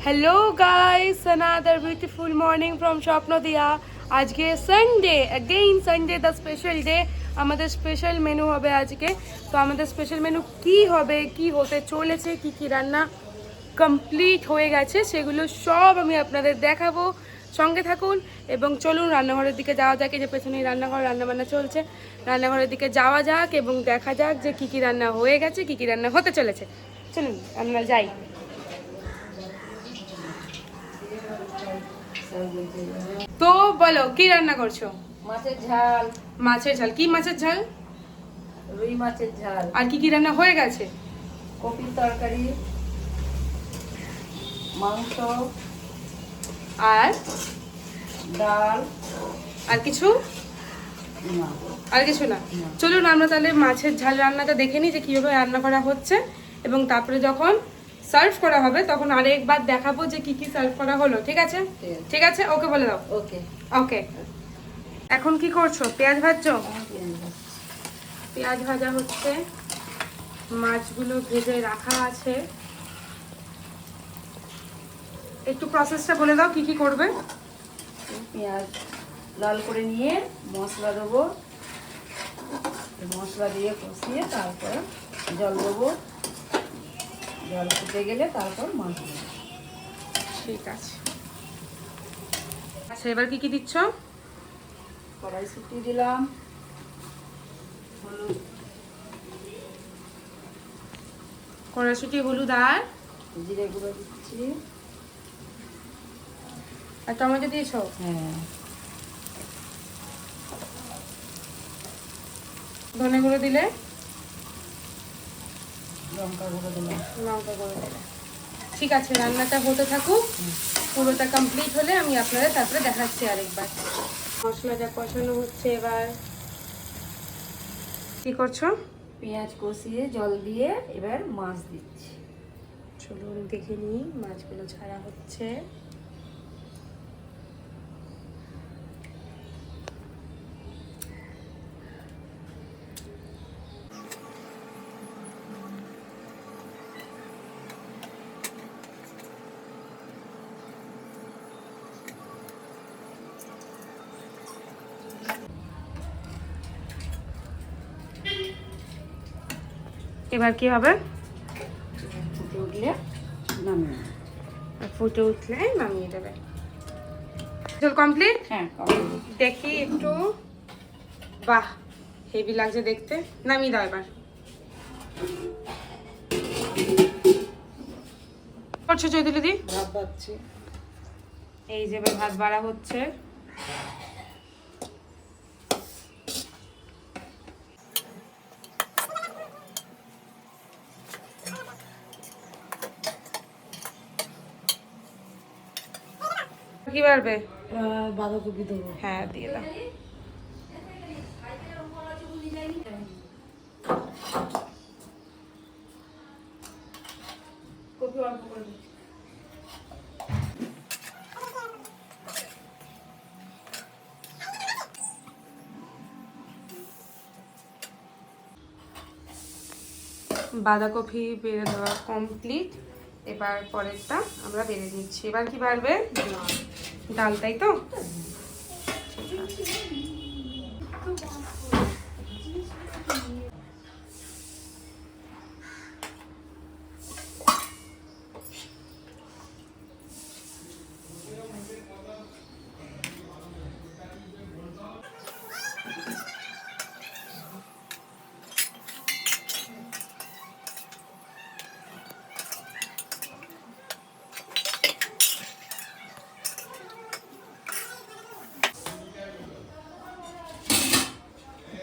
Hello guys, another beautiful morning from Swapnadiya. আজকে Sunday, again Sunday the special day. আমাদের special menu হবে আজকে। তো আমাদের স্পেশাল মেনু কি হবে, কি হতে চলেছে, কি কি রান্না কমপ্লিট হয়ে গেছে সেগুলো সব আমি আপনাদের দেখাবো। সঙ্গে থাকুন এবং চলুন রান্নাঘরের দিকে যাওয়া যাক। এই যে পেছনেই রান্নাঘর, রান্নাবান্না চলছে। রান্নাঘরের দিকে যাওয়া যাক এবং দেখা যাক যে কি কি রান্না হয়ে গেছে, কি কি রান্না হতে চলেছে। চলুন আমরা যাই। তো বলো কি রান্না করছো? মাছের ঝাল। মাছের ঝাল? কি মাছের ঝাল? রুই মাছের ঝাল। আর কি কি রান্না হয়ে গেছে? কপির তরকারি, মাংস আর ডাল। আর কিছু? না। আর কিছু না? চলুন আমরা তাহলে মাছের ঝাল রান্নাটা দেখে নিই যে কীভাবে রান্না করা হচ্ছে, এবং তারপরে যখন সার্ভ করা হবে তখন আরেকবার দেখাবো যে কি কি সার্ভ করা হলো। ঠিক আছে? ঠিক আছে, ওকে বলে দাও। ওকে ওকে। এখন কি করছো? পেঁয়াজ ভাজছো? পেঁয়াজ ভাজা হচ্ছে, মাছগুলো ভেজে রাখা আছে। একটু প্রসেসটা বলে দাও, কি কি করবে? পেঁয়াজ লাল করে নিয়ে মশলা দেবো, মশলা দিয়ে কষিয়ে তারপর জল দেবো, জল ফুটে গেলে তারপর মাছ দেবো। ঠিক আছে। আচ্ছা, এবার কি কি দিচ্ছ? কড়াইশুঁটি দিলাম, হলুদ, কড়াইশুঁটি, হলুদ আর জিরে গুঁড়ো দিচ্ছি। আর টমেটো দিয়েছো? হ্যাঁ। ধনে গুঁড়ো দিলে? লঙ্কা গুঁড়ো দিলাম। লঙ্কা গুঁড়ো দিলে। ঠিক আছে, রান্নাটা হতে থাকুক। পুরোটা কমপ্লিট হলে আমি আপনাদের তারপরে দেখাচ্ছি আরেকবার। মশলাটা কষানো হচ্ছে। এবার কি করছো? পেঁয়াজ কষিয়ে জল দিয়ে এবার মাছ দিচ্ছি। চলুন দেখে নিই। মাছগুলো ছাড়া হচ্ছে। এবার কি হবে? ফুটে উঠলে নামিয়ে নেব। ফুটে উঠলে নামিয়ে দেবে। চল কমপ্লিট। হ্যাঁ, দেখি একটু। বাহ, হেভি লাগছে দেখতে। নামিয়ে দাও এবার। করছো চৈতালি দি? ভাত বাড়ছি। এই যে এবার ভাত বাড়া হচ্ছে। কি বাড়বে? বাঁধাকপি দেবো। হ্যাঁ, দিয়ে দাও। কপি অল্প করে দিচ্ছি। বাঁধাকপি বেড়ে দেওয়া কমপ্লিট। এবার পরেরটা আমরা বেড়ে নিচ্ছি। এবার কি বাড়বে? ডাল, তাই তো? ঠিক আছে।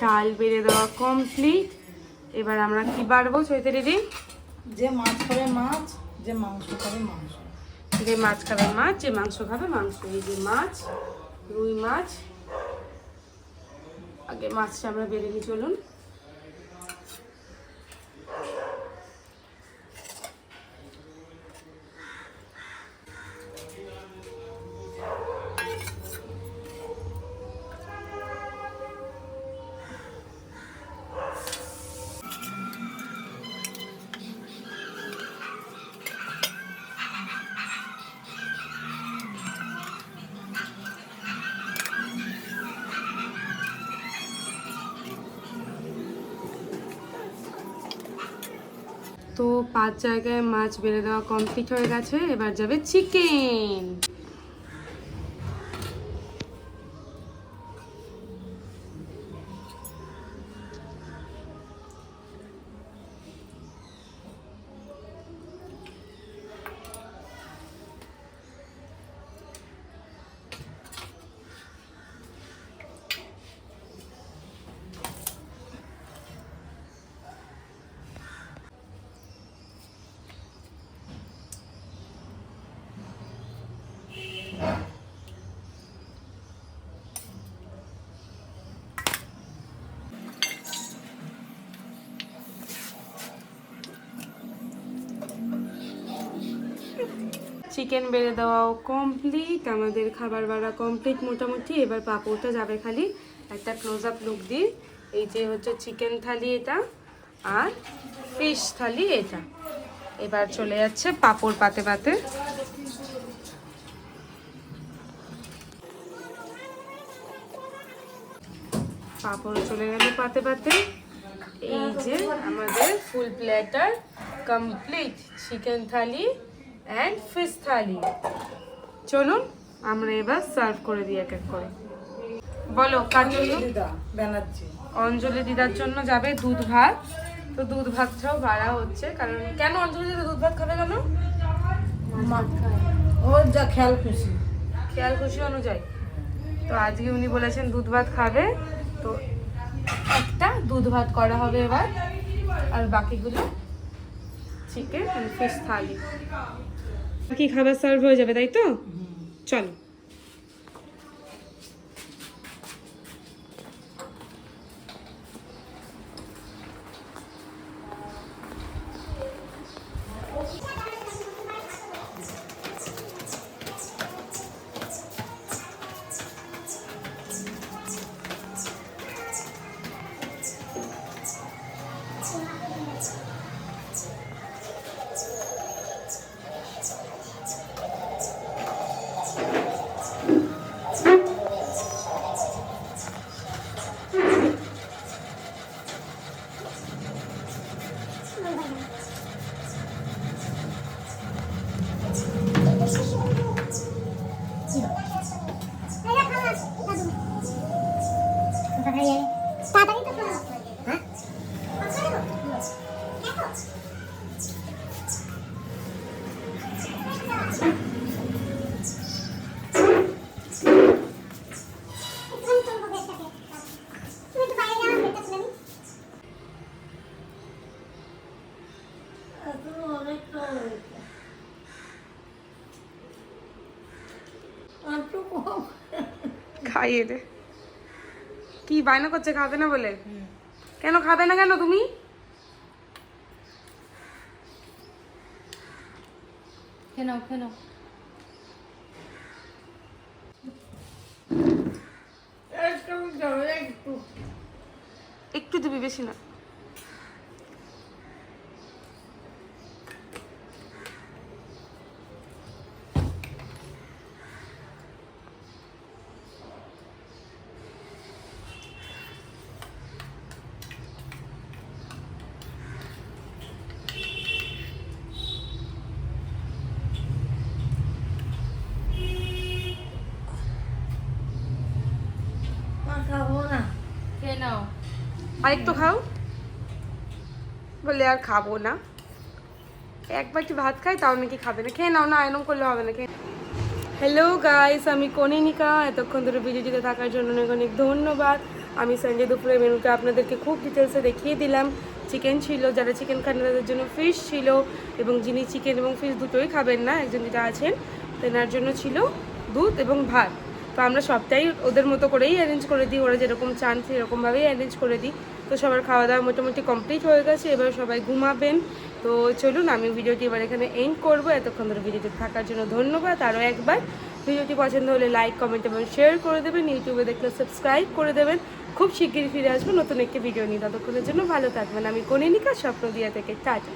ডাল বেড়ে দেওয়া কমপ্লিট। এবার আমরা কি বাড়বো চৈতালি দি? যে মাছ খাবে মাছ, যে মাংস খাবে মাংস। যে মাছ খাবে মাছ, যে মাংস খাবে মাংস। এই যে মাছ, রুই মাছ। আগে মাছটা আমরা বেড়ে নিই, চলুন। তো 5 জায়গায় মাছ বেড়ে দেওয়া কমপ্লিট হয়ে গেছে, এবার যাবে চিকেন। চিকেন বেড়ে দেওয়াও কমপ্লিট, আমাদের খাবার বাড়া কমপ্লিট মোটামুটি। এবার পাঁপড়টা যাবে খালি একটা ক্লোজ আপ লুক দিই। এই যে হচ্ছে চিকেন থালি এটা, আর ফিশ থালি এটা। এবার চলে যাচ্ছে পাঁপড় পাতে পাতে। পাঁপড় চলে গেল পাতে পাতে। এই যে আমাদের full platter complete, chicken thali and fish thali. চলুন আমরা এবার সার্ভ করে দিই এক এক করে। বলো কার জন্য? ব্যানার্জি অঞ্জলি দিদার জন্য যাবে দুধ ভাত। তো দুধ ভাতটাও বাড়া হচ্ছে, কারণ কেন অঞ্জলি দিদা দুধ ভাত খাবে কেন? ও যা খেয়াল খুশি, খেয়াল খুশি অনুযায়ী। তো আজকে উনি বলেছেন দুধ ভাত খাবে, তো একটা দুধ ভাত করা হবে এবার, আর বাকিগুলো চিকেন এন্ড ফিশ থালি। কি খাবার সার্ভ হয়ে যাবে, তাই তো? চলো। খাইয়ে দে। কি বায়না করছে খাবে না বলে? কেন খাবে না কেন তুমি? কেন কেন একটু দিবি, বেশি না। খাবো না, কেন? আর একটু খাও। বলে আর খাবো না, একবার কি ভাত খাই তাও নাকি খাবে না। খেয়ে নাও না, এরকম করলে হবে না। খেয়ে। হ্যালো গাইস, আমি কনিনিকা। এতক্ষণ ধরে ভিডিওটিতে থাকার জন্য অনেক অনেক ধন্যবাদ। আমি সানডে দুপুরের মেনুটা আপনাদেরকে খুব ডিটেলসে দেখিয়ে দিলাম। চিকেন ছিল, যারা চিকেন খান তাদের জন্য ফিশ ছিল, এবং যিনি চিকেন এবং ফিশ দুটোই খাবেন না, একজন যেটা আছেন তেনার জন্য ছিল দুধ এবং ভাত। তো আমরা সবটাই ওদের মতো করেই অ্যারেঞ্জ করে দিই, ওরা যেরকম চান সেরকমভাবেই অ্যারেঞ্জ করে দিই। তো সবার খাওয়া দাওয়া মোটামুটি কমপ্লিট হয়ে গেছে, এবার সবাই ঘুমাবেন। তো চলুন আমি ভিডিওটি এবার এখানে এন্ড করবো। এতক্ষণ ধরে ভিডিওটি থাকার জন্য ধন্যবাদ। আরও একবার ভিডিওটি পছন্দ হলে লাইক, কমেন্ট এবং শেয়ার করে দেবেন। ইউটিউবে দেখলে সাবস্ক্রাইব করে দেবেন। খুব শিগগিরই ফিরে আসবো নতুন একটি ভিডিও নিয়ে। ততক্ষণের জন্য ভালো থাকবেন। আমি কনিনিকা, স্বপ্নদিয়া থেকে। টাটা।